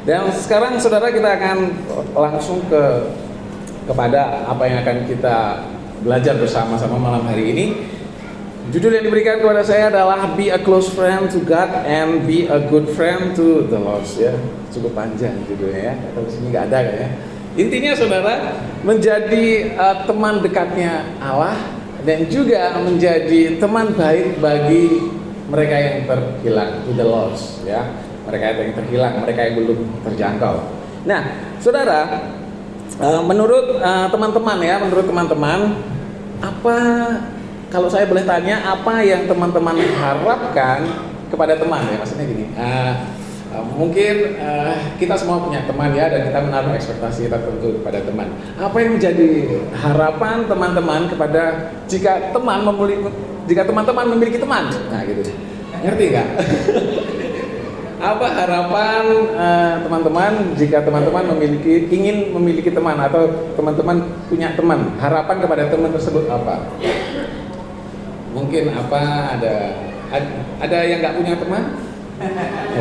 Dan sekarang saudara kita akan langsung kepada apa yang akan kita belajar bersama-sama malam hari ini. Judul yang diberikan kepada saya adalah Be a close friend to God and be a good friend to the lost, ya. Cukup panjang judulnya ya. Atau di sini nggak ada kan ya. Intinya saudara menjadi teman dekatnya Allah dan juga menjadi teman baik bagi mereka yang terhilang, to the lost, ya. Mereka yang terhilang, mereka yang belum terjangkau. Nah, saudara, menurut teman-teman, apa, kalau saya boleh tanya, apa yang teman-teman harapkan kepada teman ya? Maksudnya gini, mungkin kita semua punya teman ya, dan kita menaruh ekspektasi tertentu kepada teman. Apa yang menjadi harapan teman-teman kepada jika teman-teman memiliki teman? Nah, gitu. Ngerti nggak? Apa harapan teman-teman jika teman-teman ingin memiliki teman atau teman-teman punya teman? Harapan kepada teman tersebut apa? Mungkin apa, ada yang nggak punya teman?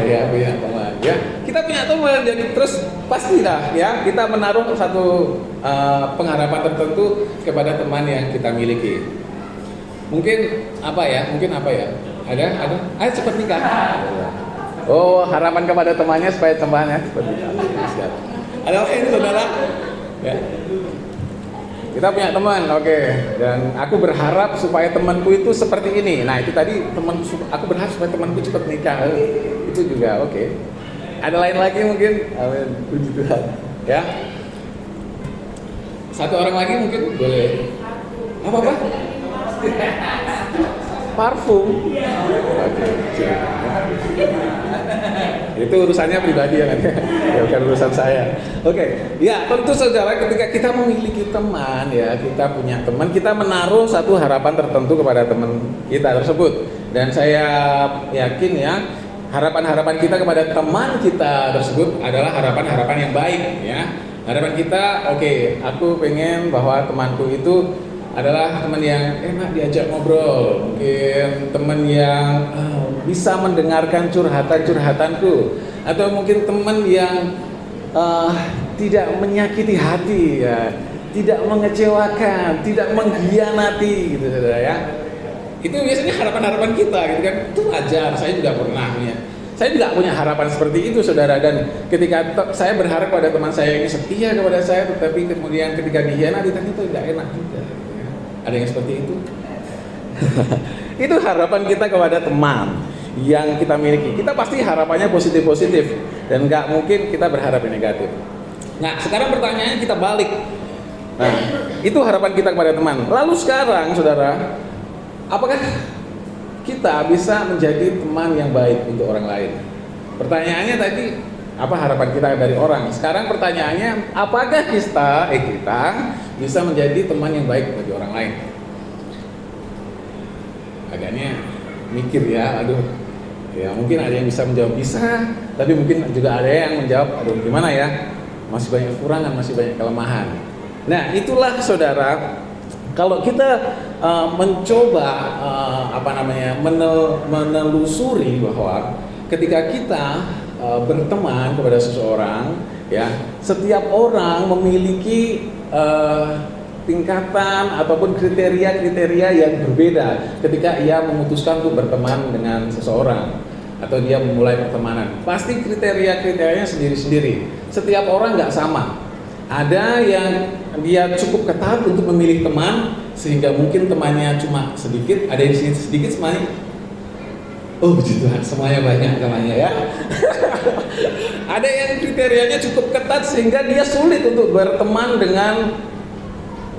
Ya, punya teman. Ya, kita punya teman, jadi terus pastilah ya kita menaruh satu pengharapan tertentu kepada teman yang kita miliki. Mungkin apa ya? Ada? Ayo cepat nikah. Oh, harapan kepada temannya supaya temannya seperti itu. Ada lain saudara? Ya. Kita punya teman, oke. Dan aku berharap supaya temanku itu seperti ini. Nah, itu tadi aku berharap supaya temanku cepat nikah. Itu juga oke. Ada lain lagi mungkin? Amin. Puji Tuhan. Ya. Satu orang lagi mungkin boleh. Apa? Parfum. Itu urusannya pribadi ya kan, ya bukan urusan saya. Oke, ya tentu saudara, ketika kita memiliki teman ya, kita punya teman, kita menaruh satu harapan tertentu kepada teman kita tersebut. Dan saya yakin ya, harapan-harapan kita kepada teman kita tersebut adalah harapan-harapan yang baik ya. Harapan kita, oke, aku pengen bahwa temanku itu adalah teman yang enak diajak ngobrol, mungkin teman yang bisa mendengarkan curhatan-curhatanku, atau mungkin teman yang tidak menyakiti hati ya, tidak mengecewakan, tidak mengkhianati gitu saudara ya. Itu biasanya harapan-harapan kita gitu kan. Itu wajar, saya juga pernah ya. Saya juga punya harapan seperti itu saudara, dan ketika saya berharap pada teman saya ini setia kepada saya, tetapi kemudian ketika dikhianati itu tidak enak juga. Ada yang seperti itu? Itu harapan kita kepada teman yang kita miliki. Kita pasti harapannya positif-positif dan nggak mungkin kita berharap yang negatif. Nah, sekarang pertanyaannya kita balik. Nah, itu harapan kita kepada teman. Lalu sekarang, saudara, apakah kita bisa menjadi teman yang baik untuk orang lain? Pertanyaannya tadi, apa harapan kita dari orang? Sekarang pertanyaannya, apakah kita bisa menjadi teman yang baik bagi orang lain? Agaknya mikir ya, aduh. Ya mungkin ada yang bisa menjawab bisa, tapi mungkin juga ada yang menjawab, aduh gimana ya? Masih banyak kekurangan, masih banyak kelemahan. Nah, itulah saudara, kalau kita mencoba menelusuri bahwa ketika kita berteman kepada seseorang ya, setiap orang memiliki tingkatan ataupun kriteria-kriteria yang berbeda ketika ia memutuskan untuk berteman dengan seseorang atau dia memulai pertemanan. Pasti kriteria-kriterianya sendiri-sendiri. Setiap orang nggak sama. Ada yang dia cukup ketat untuk memilih teman sehingga mungkin temannya cuma sedikit, ada yang sedikit semuanya. Oh puji Tuhan, semuanya banyak temannya ya. Ada yang kriterianya cukup ketat sehingga dia sulit untuk berteman dengan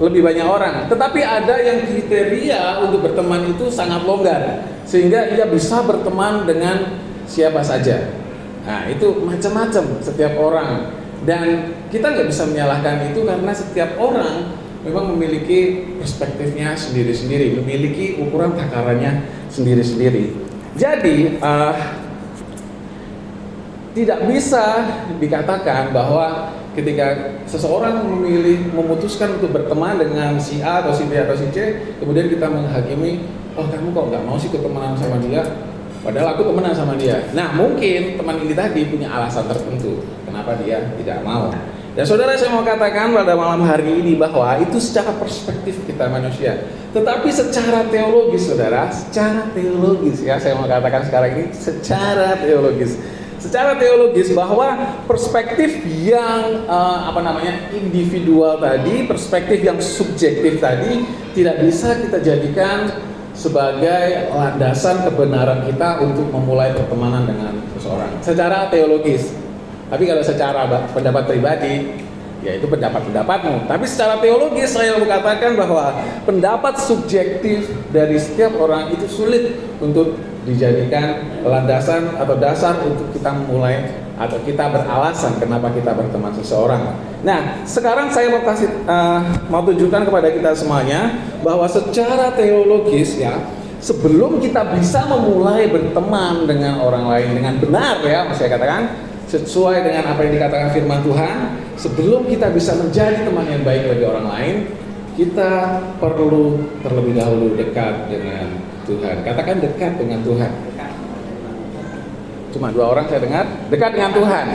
lebih banyak orang. Tetapi ada yang kriteria untuk berteman itu sangat longgar sehingga ia bisa berteman dengan siapa saja. Nah, itu macam-macam setiap orang. Dan kita nggak bisa menyalahkan itu karena setiap orang memang memiliki perspektifnya sendiri-sendiri, memiliki ukuran takarannya sendiri-sendiri. Jadi tidak bisa dikatakan bahwa ketika seseorang memutuskan untuk berteman dengan si A atau si B atau si C, kemudian kita menghakimi, oh kamu kok nggak mau sih ketemanan sama dia, Padahal aku temenan sama dia. Nah, mungkin teman ini tadi punya alasan tertentu kenapa dia tidak mau. Dan saudara, saya mau katakan pada malam hari ini bahwa itu secara perspektif kita manusia. Tetapi secara teologis, saudara, secara teologis ya, saya mau katakan sekarang ini secara teologis. Secara teologis bahwa perspektif yang individual tadi, perspektif yang subjektif tadi tidak bisa kita jadikan sebagai landasan kebenaran kita untuk memulai pertemanan dengan seseorang secara teologis. Tapi kalau secara pendapat pribadi, ya itu pendapatmu. Tapi secara teologis saya mau katakan bahwa pendapat subjektif dari setiap orang itu sulit untuk dijadikan landasan atau dasar untuk kita memulai atau kita beralasan kenapa kita berteman seseorang. Nah, sekarang saya mau tunjukkan kepada kita semuanya bahwa secara teologis ya, sebelum kita bisa memulai berteman dengan orang lain dengan benar ya, saya katakan sesuai dengan apa yang dikatakan firman Tuhan, sebelum kita bisa menjadi teman yang baik bagi orang lain, kita perlu terlebih dahulu dekat dengan Tuhan. Katakan dekat dengan Tuhan. Cuma 2 orang saya dengar, dekat dengan Tuhan.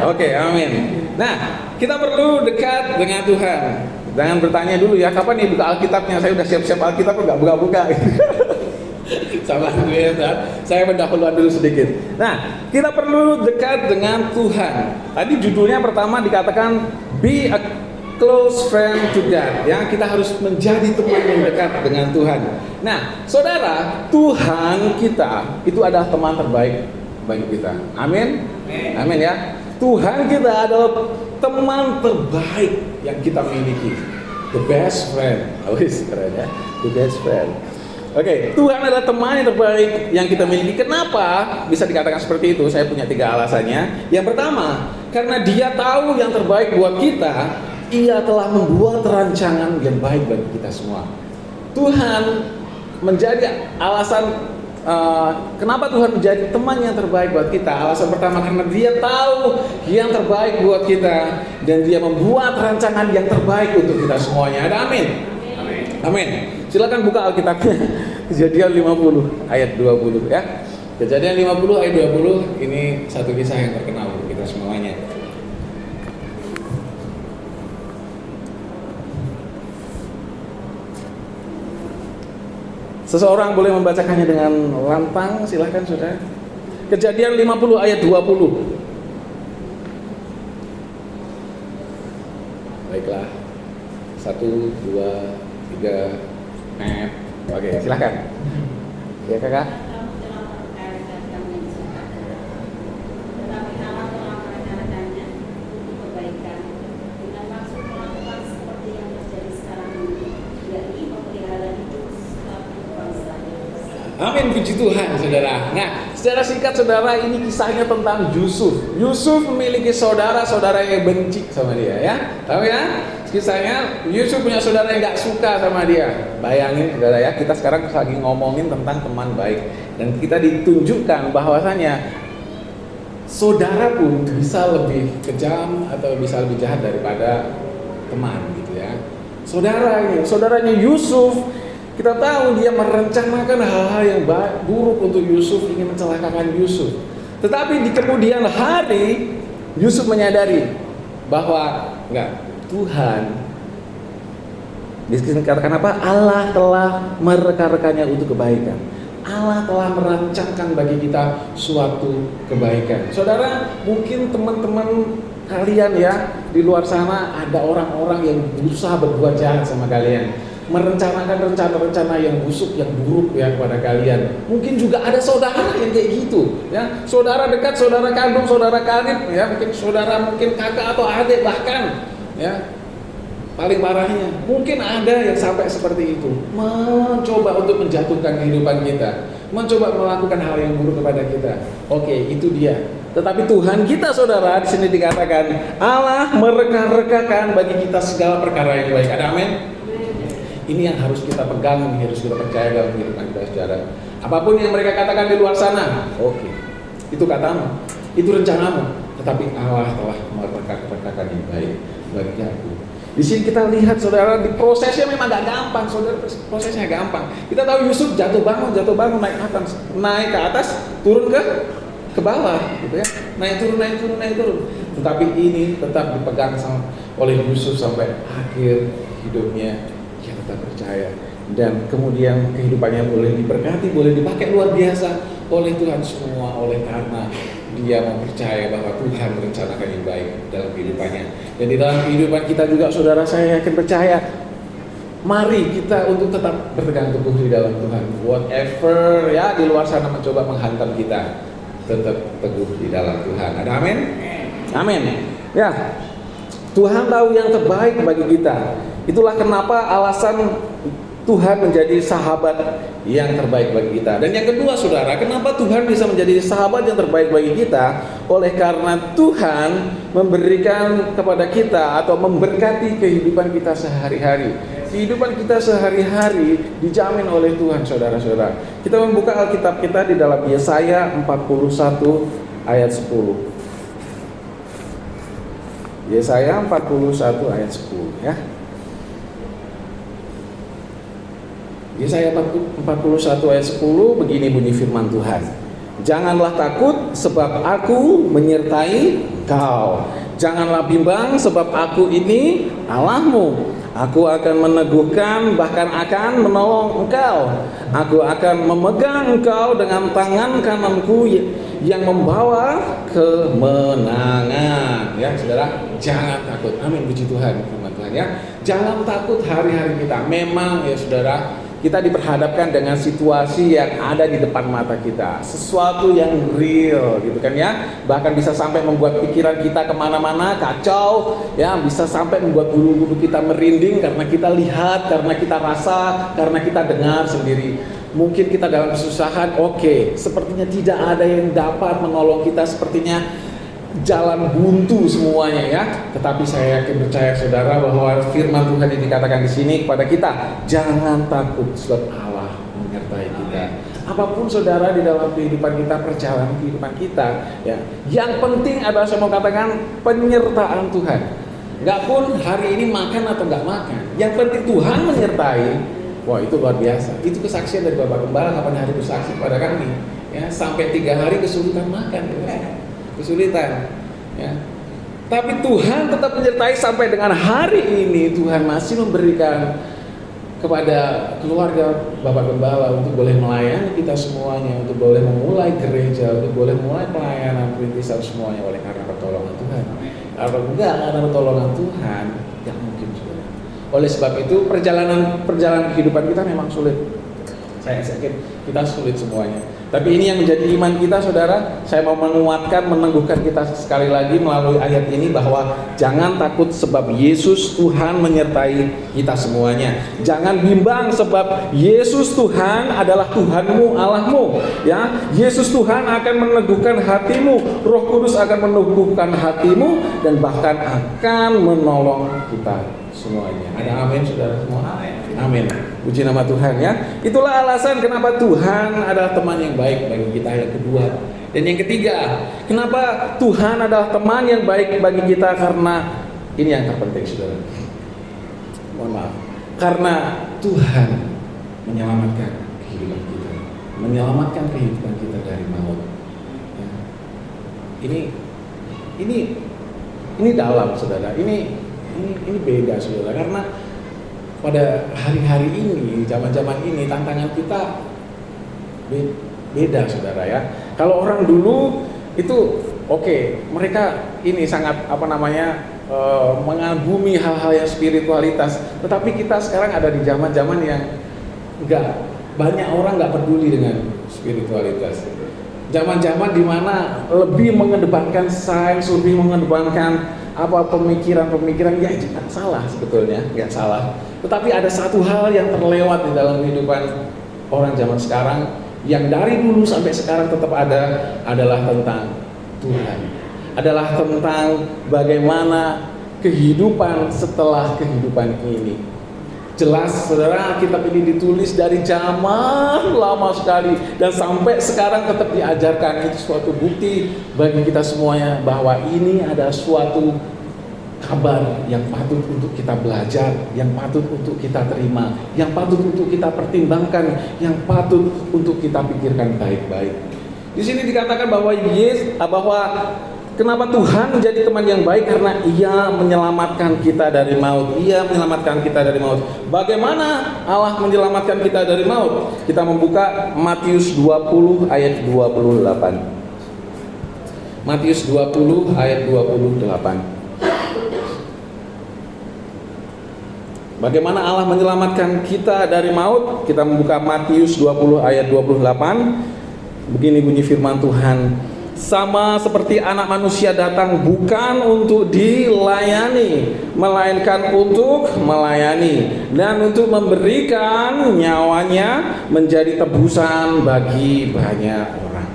Oke, amin. Nah, kita perlu dekat dengan Tuhan. Jangan bertanya dulu ya, kapan nih buka Alkitabnya? Saya udah siap-siap Alkitab kok nggak buka-buka. Sama gue ya, saya mendahulukan dulu sedikit. Nah, kita perlu dekat dengan Tuhan. Tadi judulnya pertama dikatakan be a close friend to God. Ya, kita harus menjadi teman yang dekat dengan Tuhan. Nah, saudara, Tuhan kita itu adalah teman terbaik bagi kita. Amin. Amin ya. Tuhan kita adalah teman terbaik yang kita miliki. The best friend. Always keren ya. The best friend. Oke, Tuhan adalah teman yang terbaik yang kita miliki. Kenapa bisa dikatakan seperti itu? Saya punya 3 alasannya. Yang pertama, karena Dia tahu yang terbaik buat kita. Ia telah membuat rancangan yang baik bagi kita semua. Tuhan menjadi alasan kenapa Tuhan menjadi teman yang terbaik buat kita. Alasan pertama, karena Dia tahu yang terbaik buat kita dan Dia membuat rancangan yang terbaik untuk kita semuanya. Ada amin? Amin. Silakan buka Alkitabnya. Kejadian 50 ayat 20 ya. Kejadian 50 ayat 20 ini satu kisah yang terkenal untuk kita semuanya. Seseorang boleh membacakannya dengan lantang, silahkan saudara. Kejadian 50 ayat 20. Baiklah. 1, 2, 3, Oke, silahkan. Ya kakak. Amin, puji Tuhan saudara. Nah, secara singkat saudara, ini kisahnya tentang Yusuf. Yusuf memiliki saudara-saudara yang benci sama dia ya. Tahu ya? Kisahnya Yusuf punya saudara yang gak suka sama dia. Bayangin saudara ya, kita sekarang lagi ngomongin tentang teman baik. Dan kita ditunjukkan bahwasanya saudara pun bisa lebih kejam atau bisa lebih jahat daripada teman gitu ya. Saudaranya Yusuf, kita tahu dia merencanakan hal-hal yang buruk untuk Yusuf, ingin mencelakakan Yusuf. Tetapi di kemudian hari Yusuf menyadari bahwa Tuhan, dikatakan apa? Allah telah mereka-rekanya untuk kebaikan. Allah telah merancangkan bagi kita suatu kebaikan. Saudara, mungkin teman-teman kalian ya di luar sana ada orang-orang yang berusaha berbuat jahat sama kalian, merencanakan rencana-rencana yang busuk, yang buruk ya kepada kalian. Mungkin juga ada saudara yang kayak gitu, ya, saudara dekat, saudara kandung, saudara karib, ya, mungkin kakak atau adik bahkan, ya. Paling parahnya, mungkin ada yang sampai seperti itu, mencoba untuk menjatuhkan kehidupan kita, mencoba melakukan hal yang buruk kepada kita. Oke, itu dia. Tetapi Tuhan kita, saudara, di sini dikatakan Allah mereka-rekakan bagi kita segala perkara yang baik. Ada amin? Ini yang harus kita pegang, harus kita percaya dalam kehidupan kita, saudara. Apapun yang mereka katakan di luar sana, oke, itu katamu, itu rencanamu. Tetapi Allah telah mereka-rekakan yang baik bagi aku. Di sini kita lihat saudara, di prosesnya memang gak gampang, saudara, prosesnya gampang. Kita tahu Yusuf jatuh bangun, naik ke atas, turun ke bawah, gitu ya. Naik turun. Tetapi ini tetap dipegang oleh Yusuf sampai akhir hidupnya. Dia tetap percaya. Dan kemudian kehidupannya boleh diberkati, boleh dipakai luar biasa oleh Tuhan semua, oleh karena dia mempercaya bahwa Tuhan merencanakan yang baik dalam kehidupannya. Dan di dalam kehidupan kita juga, saudara, saya yakin percaya, mari kita untuk tetap berpegang teguh di dalam Tuhan. Whatever ya di luar sana mencoba menghantam kita, tetap teguh di dalam Tuhan. Ada amin? Amin. Ya, Tuhan tahu yang terbaik bagi kita. Itulah kenapa alasan Tuhan menjadi sahabat yang terbaik bagi kita. Dan yang kedua, saudara, kenapa Tuhan bisa menjadi sahabat yang terbaik bagi kita? Oleh karena Tuhan memberikan kepada kita atau memberkati kehidupan kita sehari-hari. Kehidupan kita sehari-hari dijamin oleh Tuhan, saudara-saudara. Kita membuka Alkitab kita di dalam Yesaya 41 ayat 10. Yesaya 41 ayat 10 ya. Yesaya 41 ayat 10, begini bunyi firman Tuhan. Janganlah takut sebab aku menyertai engkau. Janganlah bimbang sebab aku ini Allahmu. Aku akan meneguhkan, bahkan akan menolong engkau. Aku akan memegang engkau dengan tangan kananku yang membawa kemenangan. Ya, saudara, jangan takut. Amin, puji Tuhan, firman Tuhan ya. Jangan takut hari-hari kita. Memang ya, saudara, kita diperhadapkan dengan situasi yang ada di depan mata kita, sesuatu yang real, gitu kan ya. Bahkan bisa sampai membuat pikiran kita kemana-mana kacau, ya, bisa sampai membuat bulu-bulu kita merinding karena kita lihat, karena kita rasa, karena kita dengar sendiri. Mungkin kita dalam kesusahan, oke, sepertinya tidak ada yang dapat menolong kita, sepertinya jalan buntu semuanya ya. Tetapi saya yakin percaya, saudara, bahwa firman Tuhan yang dikatakan di sini kepada kita, jangan takut sebab Allah menyertai kita. Apapun, saudara, di dalam kehidupan kita, perjalanan kehidupan kita ya, yang penting adalah, saya mau katakan, penyertaan Tuhan. Gak pun hari ini makan atau gak makan, yang penting Tuhan menyertai. Wah, itu luar biasa. Itu kesaksian dari Bapak Gembala kapan hari bersaksi kepada kami ya, sampai 3 hari kesulitan makan ya. Kesulitan ya. Tapi Tuhan tetap menyertai sampai dengan hari ini. Tuhan masih memberikan kepada keluarga Bapak Gembala untuk boleh melayani kita semuanya, untuk boleh memulai gereja, untuk boleh mulai pelayanan perintisan semuanya oleh karena pertolongan Tuhan. Kalau enggak karena pertolongan Tuhan, tidak mungkin, saudara. Oleh sebab itu perjalanan kehidupan kita memang sulit. Saya yakin kita sulit semuanya. Tapi ini yang menjadi iman kita, saudara. Saya mau menguatkan, meneguhkan kita sekali lagi melalui ayat ini bahwa jangan takut sebab Yesus Tuhan menyertai kita semuanya. Jangan bimbang sebab Yesus Tuhan adalah Tuhanmu, Allahmu. Ya, Yesus Tuhan akan meneguhkan hatimu. Roh Kudus akan meneguhkan hatimu dan bahkan akan menolong kita semuanya. Ada amin, saudara semua? Amin. Puji nama Tuhan ya. Itulah alasan kenapa Tuhan adalah teman yang baik bagi kita, yang kedua. Dan yang ketiga, kenapa Tuhan adalah teman yang baik bagi kita, karena ini yang terpenting, saudara. Mohon maaf. Karena Tuhan menyelamatkan kehidupan kita, menyelamatkan kehidupan kita dari maut. Ya. Ini dalam, saudara. Ini beda, saudara, karena pada hari-hari ini, zaman-zaman ini, tantangan kita beda, saudara ya. Kalau orang dulu itu mereka ini sangat mengagumi hal-hal yang spiritualitas. Tetapi kita sekarang ada di zaman-zaman yang banyak orang nggak peduli dengan spiritualitas. Zaman-zaman dimana lebih mengedepankan sains, lebih mengedepankan pemikiran-pemikiran ya, itu nggak salah sebetulnya, nggak salah. Tetapi ada satu hal yang terlewat di dalam kehidupan orang zaman sekarang, yang dari dulu sampai sekarang tetap ada, adalah tentang Tuhan. Adalah tentang bagaimana kehidupan setelah kehidupan ini. Jelas, saudara, kitab ini ditulis dari zaman lama sekali dan sampai sekarang tetap diajarkan. Itu suatu bukti bagi kita semuanya bahwa ini ada suatu kabar yang patut untuk kita belajar, yang patut untuk kita terima, yang patut untuk kita pertimbangkan, yang patut untuk kita pikirkan baik-baik. Di sini dikatakan bahwa kenapa Tuhan menjadi teman yang baik? Karena Ia menyelamatkan kita dari maut. Ia menyelamatkan kita dari maut. Bagaimana Allah menyelamatkan kita dari maut? Kita membuka Matius 20 ayat 28. Matius 20 ayat 28. Bagaimana Allah menyelamatkan kita dari maut? Kita membuka Matius 20 ayat 28. Begini bunyi firman Tuhan. Sama seperti anak manusia datang bukan untuk dilayani, melainkan untuk melayani dan untuk memberikan nyawanya menjadi tebusan bagi banyak orang.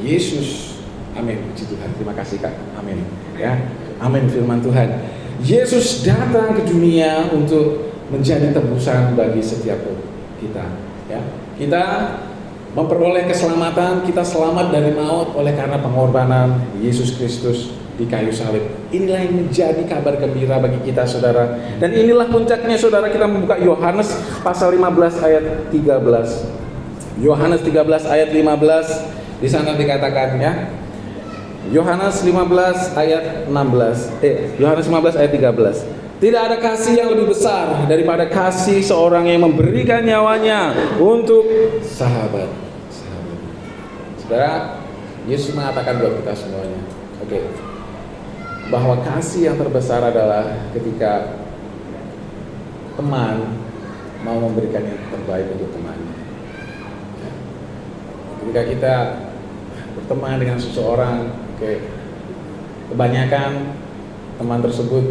Yesus, amin, puji Tuhan, terima kasih Kak, amin. Ya, amin firman Tuhan. Yesus datang ke dunia untuk menjadi tebusan bagi setiap kita. Ya, kita memperoleh keselamatan, kita selamat dari maut oleh karena pengorbanan Yesus Kristus di kayu salib. Inilah yang menjadi kabar gembira bagi kita, saudara. Dan inilah puncaknya, saudara. Kita membuka Yohanes pasal 15 ayat 13. Yohanes 13 ayat 15. Di sana dikatakan, ya. Yohanes 15 ayat 16. Yohanes 15 ayat 13. Tidak ada kasih yang lebih besar daripada kasih seorang yang memberikan nyawanya untuk sahabat. Saudara, Yesus mengatakan buat kita semuanya, bahwa kasih yang terbesar adalah ketika teman mau memberikan yang terbaik untuk temannya. Ketika kita berteman dengan seseorang, kebanyakan teman tersebut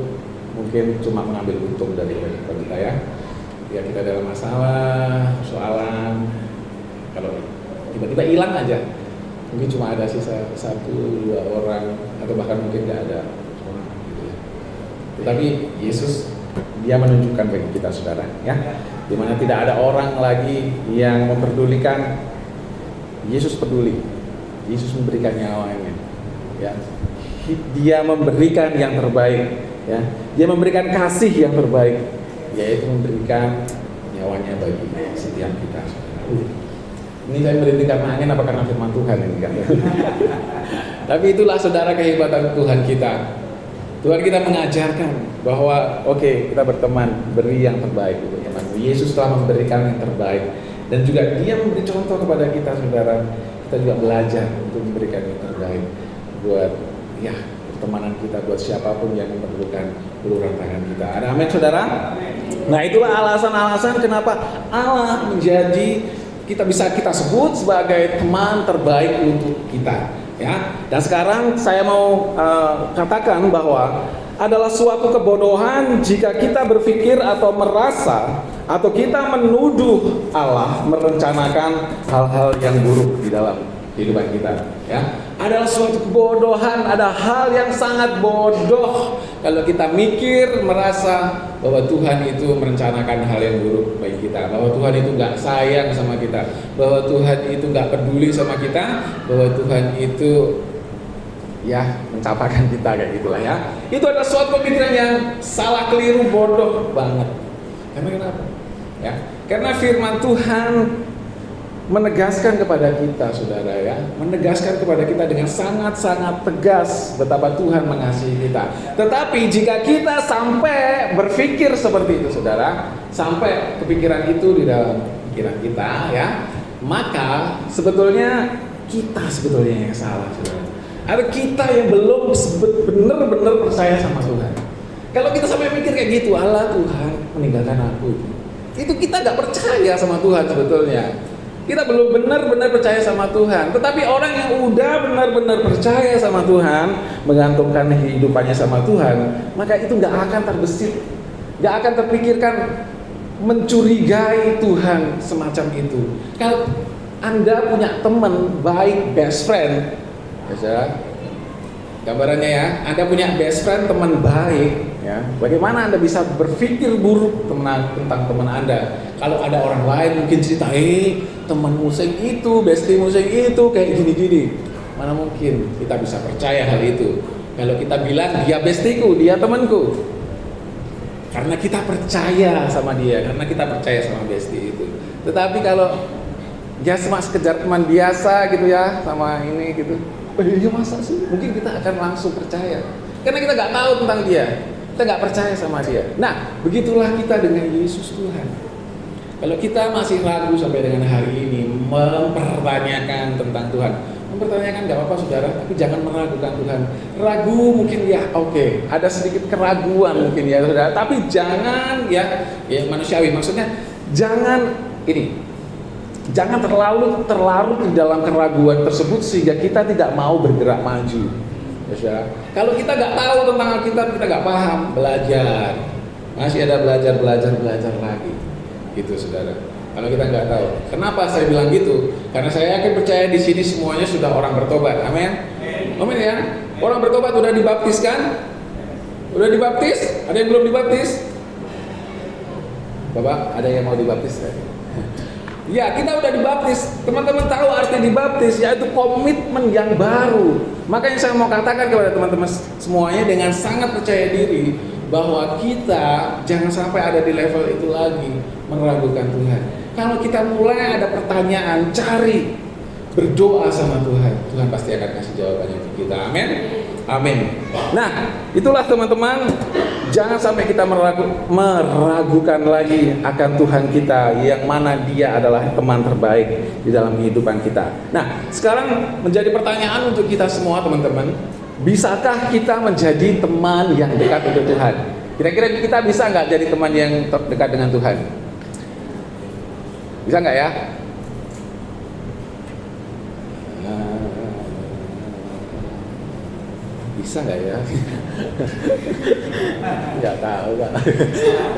mungkin cuma mengambil untung dari kita, ya. Ya, kita dalam masalah, persoalan, kalau tiba-tiba hilang aja, mungkin cuma ada sisa 1-2 orang atau bahkan mungkin nggak ada orang, gitu ya. Tetapi Yesus, Dia menunjukkan bagi kita, saudara, ya, dimana tidak ada orang lagi yang memperdulikan. Yesus peduli. Yesus memberikan nyawanya, ya. Dia memberikan yang terbaik, ya. Dia memberikan kasih yang terbaik, yaitu memberikan nyawanya bagi setiap kita. Ini saya berhenti karena angin apa karena firman Tuhan ini kan? Tapi itulah, saudara, kehebatan Tuhan kita. Tuhan kita mengajarkan bahwa kita berteman, beri yang terbaik untuk teman. Yesus telah memberikan yang terbaik, dan juga Dia memberi contoh kepada kita, saudara. Kita juga belajar untuk memberikan yang terbaik buat pertemanan kita, buat siapapun yang memerlukan uluran tangan kita. Ada amin, saudara? Nah, itulah alasan-alasan kenapa Allah menjadi kita sebut sebagai teman terbaik untuk kita, ya. Dan sekarang saya mau katakan bahwa adalah suatu kebodohan jika kita berpikir atau merasa atau kita menuduh Allah merencanakan hal-hal yang buruk di dalam kehidupan kita, ya. Adalah suatu kebodohan, ada hal yang sangat bodoh kalau kita mikir, merasa bahwa Tuhan itu merencanakan hal yang buruk bagi kita, bahwa Tuhan itu nggak sayang sama kita, bahwa Tuhan itu nggak peduli sama kita, bahwa Tuhan itu mencapakan kita, kayak gitulah, ya. Itu adalah suatu pemikiran yang salah, keliru, bodoh banget. Karena kenapa? Ya, karena firman Tuhan menegaskan kepada kita, saudara, ya, menegaskan kepada kita dengan sangat-sangat tegas betapa Tuhan mengasihi kita. Tetapi jika kita sampai berpikir seperti itu, saudara, sampai kepikiran itu di dalam pikiran kita, ya, maka sebetulnya kita yang salah, saudara. Ada kita yang belum benar-benar percaya sama Tuhan. Kalau kita sampai mikir kayak gitu, Allah, Tuhan meninggalkan aku, itu kita gak percaya sama Tuhan sebetulnya. Kita belum benar-benar percaya sama Tuhan. Tetapi orang yang udah benar-benar percaya sama Tuhan, menggantungkan kehidupannya sama Tuhan, maka itu gak akan terbesit, gak akan terpikirkan mencurigai Tuhan semacam itu. Kalau Anda punya teman baik, best friend, ya, gambarannya, ya, Anda punya best friend, teman baik, ya, bagaimana Anda bisa berpikir buruk tentang teman Anda? Kalau ada orang lain mungkin cerita, teman musik itu, bestie musik itu kayak gini-gini. Mana mungkin kita bisa percaya hal itu? Kalau kita bilang dia bestiku, dia temanku, karena kita percaya sama dia, karena kita percaya sama besti itu. Tetapi kalau dia cuma sekedar teman biasa gitu ya, sama ini gitu, oh iya masa sih? Mungkin kita akan langsung percaya, karena kita nggak tahu tentang dia, kita nggak percaya sama dia. Nah, begitulah kita dengan Yesus Tuhan. Kalau kita masih ragu sampai dengan hari ini mempertanyakan tentang Tuhan, mempertanyakan nggak apa-apa saudara, tapi jangan meragukan Tuhan. Ragu mungkin ya oke, ada sedikit keraguan mungkin ya saudara, tapi jangan ya manusiawi, maksudnya jangan terlarut di dalam keraguan tersebut sehingga kita tidak mau bergerak maju. Ya, saudara. Kalau kita nggak tahu tentang Alkitab, kita nggak paham, belajar, masih ada belajar lagi, gitu saudara. Kalau kita nggak tahu, kenapa saya bilang gitu? Karena saya yakin percaya di sini semuanya sudah orang bertobat, amin, amin ya. Orang bertobat udah dibaptis kan? Udah dibaptis? Ada yang belum dibaptis? Bapak, ada yang mau dibaptis? Ya, kita udah dibaptis. Teman-teman tahu arti dibaptis, yaitu komitmen yang baru. Makanya saya mau katakan kepada teman-teman semuanya dengan sangat percaya diri bahwa kita jangan sampai ada di level itu lagi, meragukan Tuhan. Kalau kita mulai ada pertanyaan, cari, berdoa sama Tuhan, Tuhan pasti akan kasih jawabannya untuk kita. Amin. Amin. Nah, itulah teman-teman, jangan sampai kita meragukan lagi akan Tuhan kita, yang mana Dia adalah teman terbaik di dalam kehidupan kita. Nah, sekarang menjadi pertanyaan untuk kita semua teman-teman, bisakah kita menjadi teman yang dekat untuk Tuhan? Kira-kira kita bisa nggak jadi teman yang dekat dengan Tuhan? Bisa nggak ya? Bisa nggak ya? Nggak tahu kan?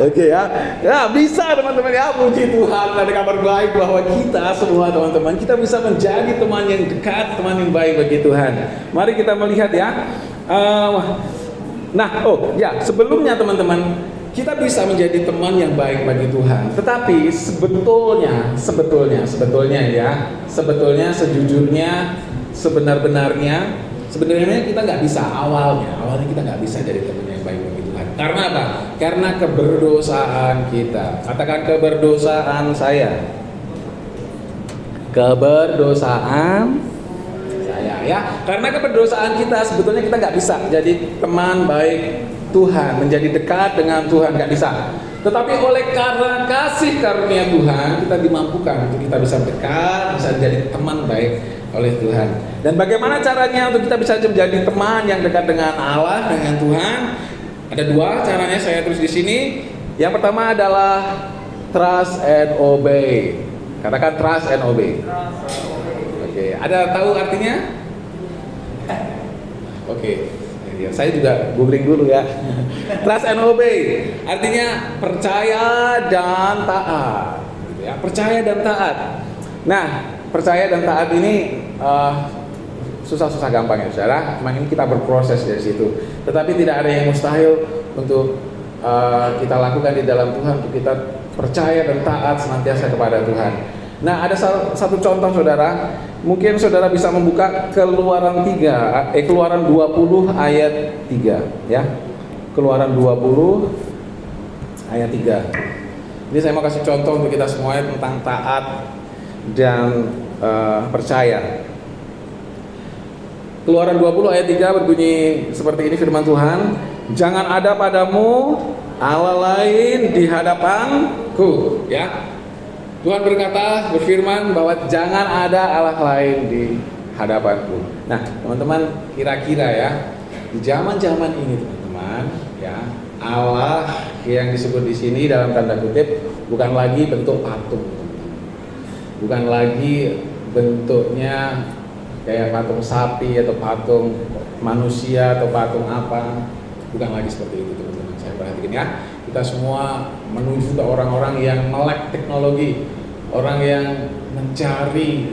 Oke ya, ya bisa teman-teman ya, puji Tuhan. Ada kabar baik bahwa kita semua teman-teman, kita bisa menjadi teman yang dekat, teman yang baik bagi Tuhan. Mari kita melihat ya. Sebelumnya teman-teman, kita bisa menjadi teman yang baik bagi Tuhan. Tetapi sebetulnya sejujurnya, sebenarnya kita nggak bisa awalnya kita nggak bisa jadi teman yang baik bagi Tuhan. Karena apa? Karena keberdosaan kita. Katakan keberdosaan saya. Keberdosaan saya ya. Karena keberdosaan kita sebetulnya kita nggak bisa jadi teman baik Tuhan, menjadi dekat dengan Tuhan, nggak bisa. Tetapi oleh karena kasih karunia Tuhan, kita dimampukan untuk kita bisa dekat, bisa menjadi teman baik oleh Tuhan. Dan bagaimana caranya untuk kita bisa menjadi teman yang dekat dengan Allah, dengan Tuhan? Ada dua caranya, saya tulis di sini. Yang pertama adalah trust and obey. Katakan trust and obey. Oke, ada tahu artinya? Oke. Ya, saya juga googling dulu ya. Trust and obey artinya percaya dan taat, gitu ya. Percaya dan taat. Nah, percaya dan taat ini susah-susah gampang ya saudara. Memang ini kita berproses dari situ. Tetapi tidak ada yang mustahil untuk kita lakukan di dalam Tuhan, untuk kita percaya dan taat senantiasa kepada Tuhan. Nah, ada satu contoh saudara. Mungkin saudara bisa membuka Keluaran 20 ayat 3 ya. Keluaran 20 ayat 3. Ini saya mau kasih contoh untuk kita semuanya tentang taat dan percaya. Keluaran 20 ayat 3 berbunyi seperti ini firman Tuhan, "Jangan ada padamu Allah lain di hadapanku," ya. Tuhan berfirman bahwa jangan ada Allah lain di hadapanku. Nah, teman-teman, kira-kira ya, di zaman-zaman ini teman-teman, ya, Allah yang disebut di sini dalam tanda kutip bukan lagi bentuk patung. Bukan lagi bentuknya kayak patung sapi atau patung manusia atau patung apa. Bukan lagi seperti itu, teman-teman. Saya perhatikan ya. Kita semua menuju ke orang-orang yang melek teknologi, orang yang mencari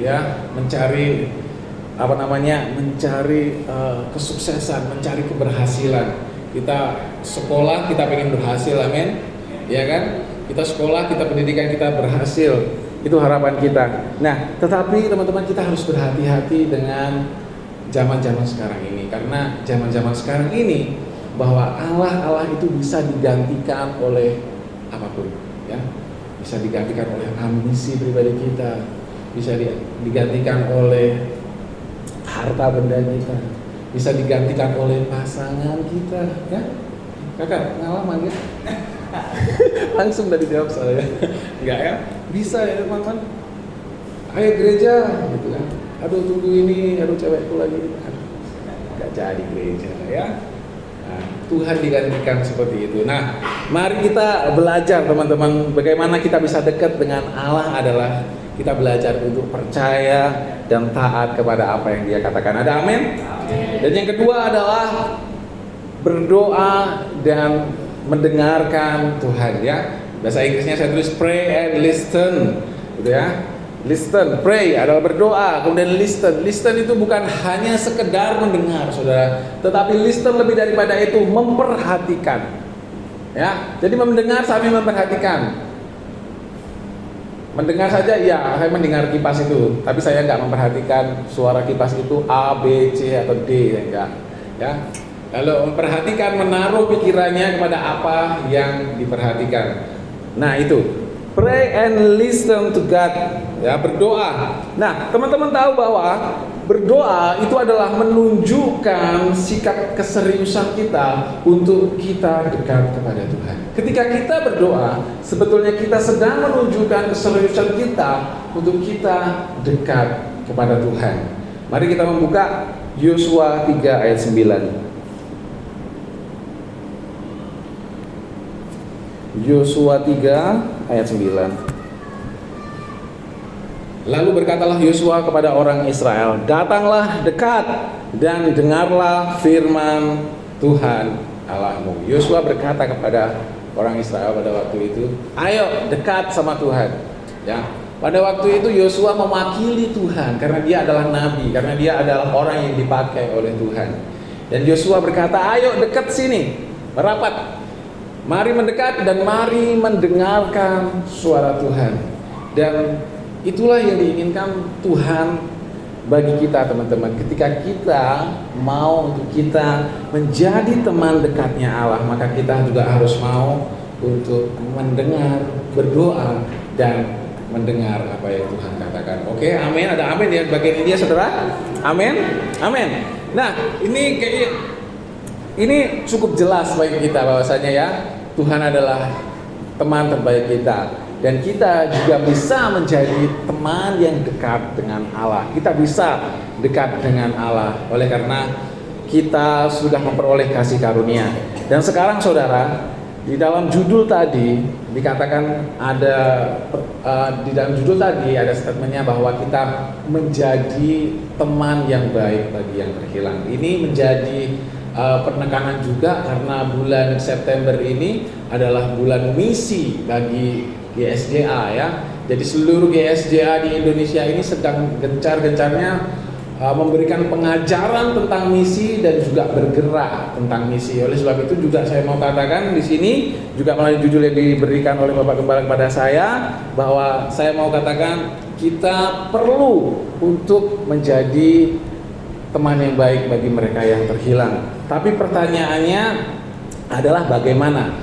kesuksesan, mencari keberhasilan. Kita sekolah, kita pengen berhasil, amin, ya kan? Kita sekolah, kita pendidikan kita berhasil, itu harapan kita. Nah, tetapi teman-teman, kita harus berhati-hati dengan zaman-zaman sekarang ini. Karena zaman-zaman sekarang ini bahwa Allah itu bisa digantikan oleh apapun, ya. Bisa digantikan oleh ambisi pribadi kita, bisa digantikan oleh harta benda kita, bisa digantikan oleh pasangan kita, ya. Kakak pengalaman ya? Langsung dari jawab saya. Enggak ya? Bisa ya teman-teman. Ayo gereja gitu kan. Aduh tunggu ini, aduh cewekku lagi. Enggak jadi gereja ya. Nah, Tuhan digantikan seperti itu. Nah, mari kita belajar teman-teman, bagaimana kita bisa dekat dengan Allah adalah kita belajar untuk percaya dan taat kepada apa yang Dia katakan. Ada amin? Dan yang kedua adalah berdoa dan mendengarkan Tuhan, ya. Bahasa Inggrisnya saya tulis pray and listen, gitu ya. Listen, pray adalah berdoa, kemudian listen. Listen itu bukan hanya sekedar mendengar, saudara, tetapi listen lebih daripada itu, memperhatikan. Ya, jadi mendengar sambil memperhatikan. Mendengar saja, ya, saya mendengar kipas itu, tapi saya nggak memperhatikan suara kipas itu A, B, C atau D, enggak. Ya, lalu memperhatikan, menaruh pikirannya kepada apa yang diperhatikan. Nah itu. Pray and listen to God, ya, berdoa. Nah, teman-teman tahu bahwa berdoa itu adalah menunjukkan sikap keseriusan kita untuk kita dekat kepada Tuhan. Ketika kita berdoa, sebetulnya kita sedang menunjukkan keseriusan kita untuk kita dekat kepada Tuhan. Mari kita membuka Yosua 3 ayat 9. Yosua 3 ayat 9. Lalu berkatalah Yosua kepada orang Israel, datanglah dekat dan dengarlah firman Tuhan Allahmu. Yosua berkata kepada orang Israel pada waktu itu, ayo dekat sama Tuhan. Ya, pada waktu itu Yosua mewakili Tuhan karena dia adalah nabi, karena dia adalah orang yang dipakai oleh Tuhan. Dan Yosua berkata, ayo dekat sini, merapat. Mari mendekat dan mari mendengarkan suara Tuhan. Dan itulah yang diinginkan Tuhan bagi kita, teman-teman. Ketika kita mau untuk kita menjadi teman dekatnya Allah, maka kita juga harus mau untuk mendengar, berdoa, dan mendengar apa yang Tuhan katakan. Oke, amin. Ada amin ya bagian ini ya, saudara? Amin, amin. Nah, ini cukup jelas bagi kita bahwasanya ya, Tuhan adalah teman terbaik kita, dan kita juga bisa menjadi teman yang dekat dengan Allah. Kita bisa dekat dengan Allah oleh karena kita sudah memperoleh kasih karunia. Dan sekarang saudara, di dalam judul tadi dikatakan ada di dalam judul tadi ada statementnya bahwa kita menjadi teman yang baik bagi yang terhilang. Ini menjadi penekanan juga karena bulan September ini adalah bulan misi bagi GSJA, ya. Jadi seluruh GSJA di Indonesia ini sedang gencar-gencarnya memberikan pengajaran tentang misi dan juga bergerak tentang misi. Oleh sebab itu juga saya mau katakan di sini juga melalui judul yang diberikan oleh Bapak Gembala kepada saya, bahwa saya mau katakan kita perlu untuk menjadi teman yang baik bagi mereka yang terhilang. Tapi pertanyaannya adalah bagaimana?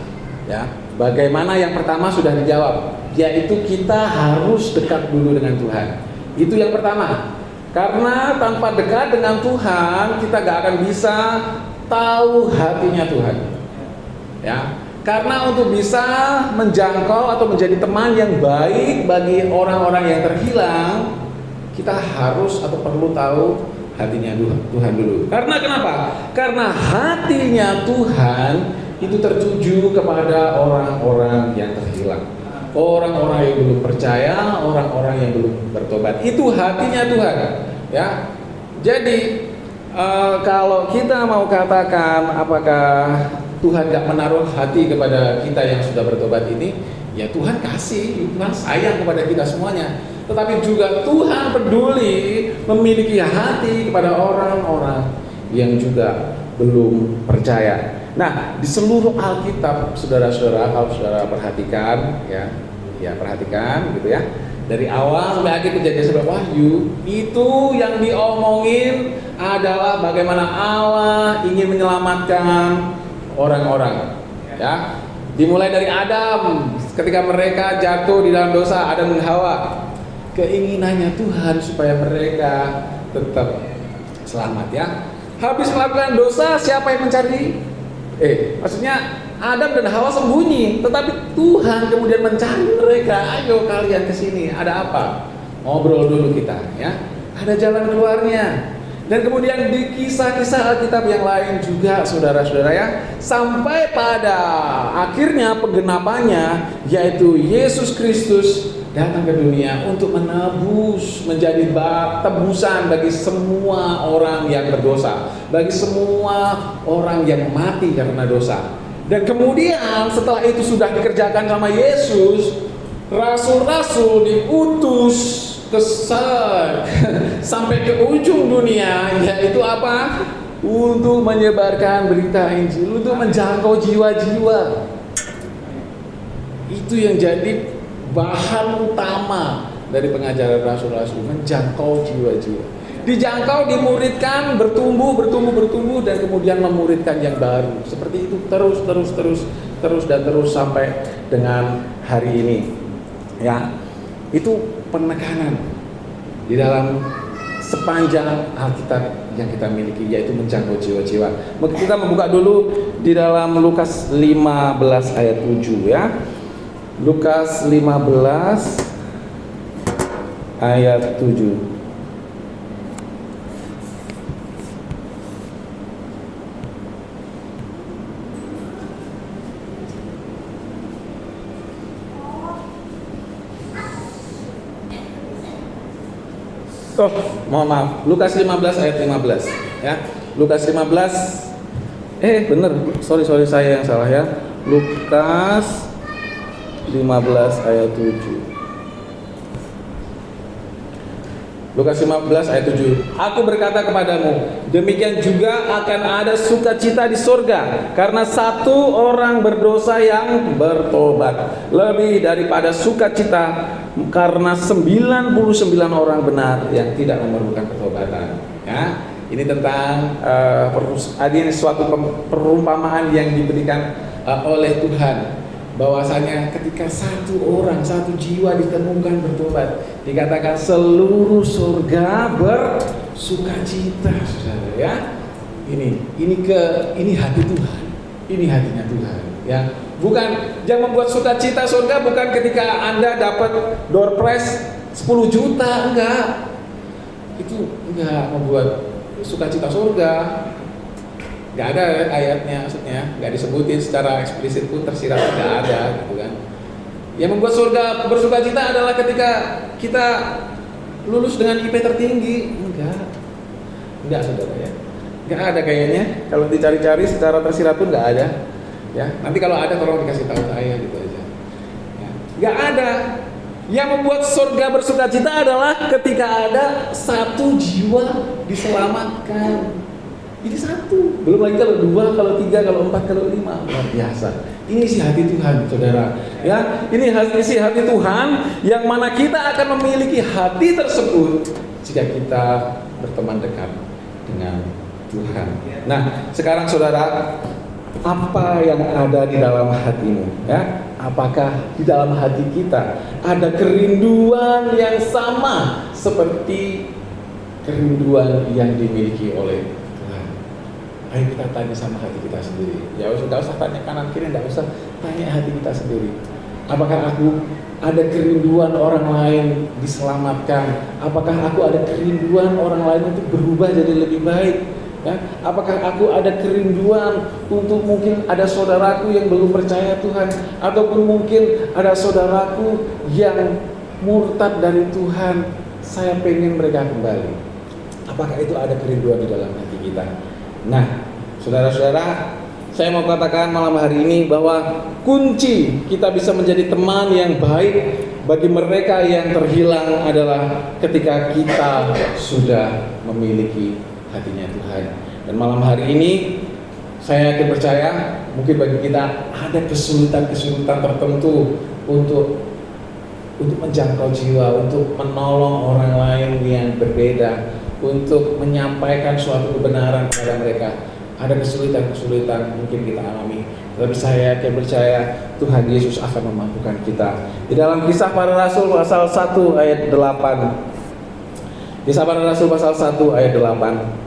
Ya, bagaimana yang pertama sudah dijawab, yaitu kita harus dekat dulu dengan Tuhan. Itu yang pertama. Karena tanpa dekat dengan Tuhan, kita gak akan bisa tahu hatinya Tuhan. Ya, karena untuk bisa menjangkau atau menjadi teman yang baik bagi orang-orang yang terhilang, kita harus atau perlu tahu hatinya Tuhan dulu. Karena kenapa? Karena hatinya Tuhan itu tertuju kepada orang-orang yang terhilang, orang-orang yang belum percaya, orang-orang yang belum bertobat. Itu hatinya Tuhan, ya. Jadi kalau kita mau katakan apakah Tuhan gak menaruh hati kepada kita yang sudah bertobat ini, ya Tuhan kasih, Tuhan sayang kepada kita semuanya. Tetapi juga Tuhan peduli memiliki hati kepada orang-orang yang juga belum percaya. Nah, di seluruh Alkitab, saudara-saudara, kalau saudara perhatikan, ya perhatikan, gitu ya. Dari awal sampai akhir Kejadian sampai Wahyu, itu yang diomongin adalah bagaimana Allah ingin menyelamatkan orang-orang. Ya, dimulai dari Adam, ketika mereka jatuh di dalam dosa, Adam dan Hawa. Keinginannya Tuhan supaya mereka tetap selamat, ya. Habis melakukan dosa, siapa yang mencari? Maksudnya Adam dan Hawa sembunyi, tetapi Tuhan kemudian mencari mereka. Ayo kalian ke sini, ada apa? Ngobrol dulu kita, ya. Ada jalan keluarnya. Dan kemudian di kisah-kisah Alkitab yang lain juga, saudara-saudara, ya, sampai pada akhirnya penggenapannya, yaitu Yesus Kristus datang ke dunia untuk menebus, menjadi tebusan bagi semua orang yang berdosa, bagi semua orang yang mati karena dosa. Dan kemudian setelah itu sudah dikerjakan sama Yesus, rasul-rasul diutus sampai ke ujung dunia, yaitu apa? Untuk menyebarkan berita Injil, untuk menjangkau jiwa-jiwa. Itu yang jadi bahan utama dari pengajaran rasul-rasul, menjangkau jiwa-jiwa. Dijangkau, dimuridkan, bertumbuh dan kemudian memuridkan yang baru. Seperti itu terus sampai dengan hari ini. Ya. Itu penekanan di dalam sepanjang Alkitab yang kita miliki, yaitu menjangkau jiwa-jiwa. Kita membuka dulu di dalam Lukas 15 ayat 7, ya. Lukas 15 ayat 7. Mohon maaf, Lukas 15 ayat 15, ya. Lukas 15 bener, sorry saya yang salah, ya. Lukas 15 ayat 7. Lukas 15 ayat 7. Aku berkata kepadamu, demikian juga akan ada sukacita di sorga karena satu orang berdosa yang bertobat, lebih daripada sukacita karena 99 orang benar yang tidak memerlukan pertobatan. Ya, ini tentang ini suatu perumpamaan yang diberikan oleh Tuhan, bahwasanya ketika satu orang, satu jiwa ditemukan bertobat, dikatakan seluruh surga bersukacita, saudara, ya. Ini hati Tuhan, ini hatinya Tuhan, ya. Bukan yang membuat sukacita surga bukan ketika Anda dapat door prize 10 juta, enggak. Itu enggak membuat sukacita surga. Nggak ada ayatnya, maksudnya nggak disebutin secara eksplisit pun, tersirat nggak ada, gitu kan. Yang membuat surga bersukacita adalah ketika kita lulus dengan IP tertinggi. Enggak, saudara, ya. Nggak ada kayaknya. Kalau dicari-cari secara tersirat pun nggak ada, ya. Nanti kalau ada tolong dikasih tahu saya, gitu aja, ya. Nggak ada. Yang membuat surga bersukacita adalah ketika ada satu jiwa diselamatkan. Ini satu, belum lagi kalau 2, kalau 3, kalau 4, kalau 5, luar biasa. Ini isi hati Tuhan, saudara. Ya, ini isi hati Tuhan yang mana kita akan memiliki hati tersebut jika kita berteman dekat dengan Tuhan. Nah, sekarang saudara, apa yang ada di dalam hatimu? Ya, apakah di dalam hati kita ada kerinduan yang sama seperti kerinduan yang dimiliki oleh Ayo kita tanya sama hati kita sendiri. Ya tidak usah tanya kanan kiri, tidak usah tanya hati kita sendiri. Apakah aku ada kerinduan orang lain diselamatkan? Apakah aku ada kerinduan orang lain untuk berubah jadi lebih baik? Ya? Apakah aku ada kerinduan untuk mungkin ada saudaraku yang belum percaya Tuhan, ataupun mungkin ada saudaraku yang murtad dari Tuhan, saya pengen mereka kembali. Apakah itu ada kerinduan di dalam hati kita? Nah, saudara-saudara, saya mau katakan malam hari ini bahwa kunci kita bisa menjadi teman yang baik bagi mereka yang terhilang adalah ketika kita sudah memiliki hatinya Tuhan. Dan malam hari ini saya yakin percaya mungkin bagi kita ada kesulitan-kesulitan tertentu untuk untuk menjangkau jiwa, untuk menolong orang lain yang berbeda, untuk menyampaikan suatu kebenaran kepada mereka. Ada kesulitan-kesulitan mungkin kita alami, tapi saya percaya Tuhan Yesus akan memampukan kita. Di dalam Kisah Para Rasul pasal 1 ayat 8. Kisah Para Rasul pasal 1 ayat 8.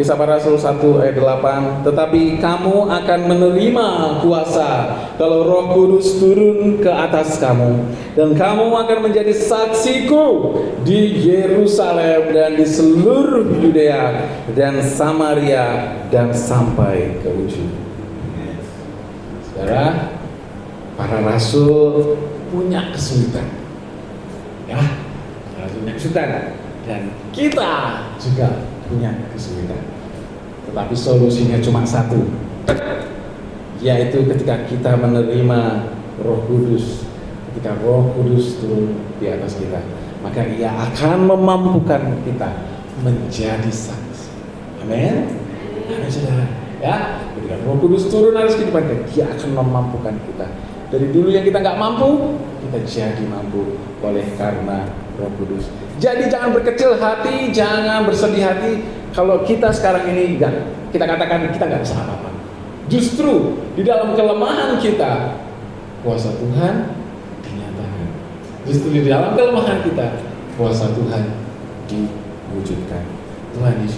Kisah Para Rasul 1 ayat 8. Tetapi kamu akan menerima kuasa kalau Roh Kudus turun ke atas kamu, dan kamu akan menjadi saksiku di Yerusalem dan di seluruh Yudea dan Samaria dan sampai ke ujung. Saudara, para rasul punya kesulitan. Ya, punya kesulitan, dan kita juga punya kesulitan. Tetapi solusinya cuma satu, yaitu ketika kita menerima Roh Kudus. Ketika Roh Kudus turun di atas kita, maka Ia akan memampukan kita menjadi saksi. Amin. Amin, saudara. Ya, ketika Roh Kudus turun atas kehidupan kita, Dia akan memampukan kita. Dari dulu yang kita nggak mampu, kita jadi mampu oleh karena Roh Kudus. Jadi jangan berkecil hati, jangan bersedih hati kalau kita sekarang ini kita katakan kita nggak bisa apa-apa. Justru di dalam kelemahan kita, kuasa Tuhan dinyatakan. Justru di dalam kelemahan kita, kuasa Tuhan diwujudkan. Tuhan Yesus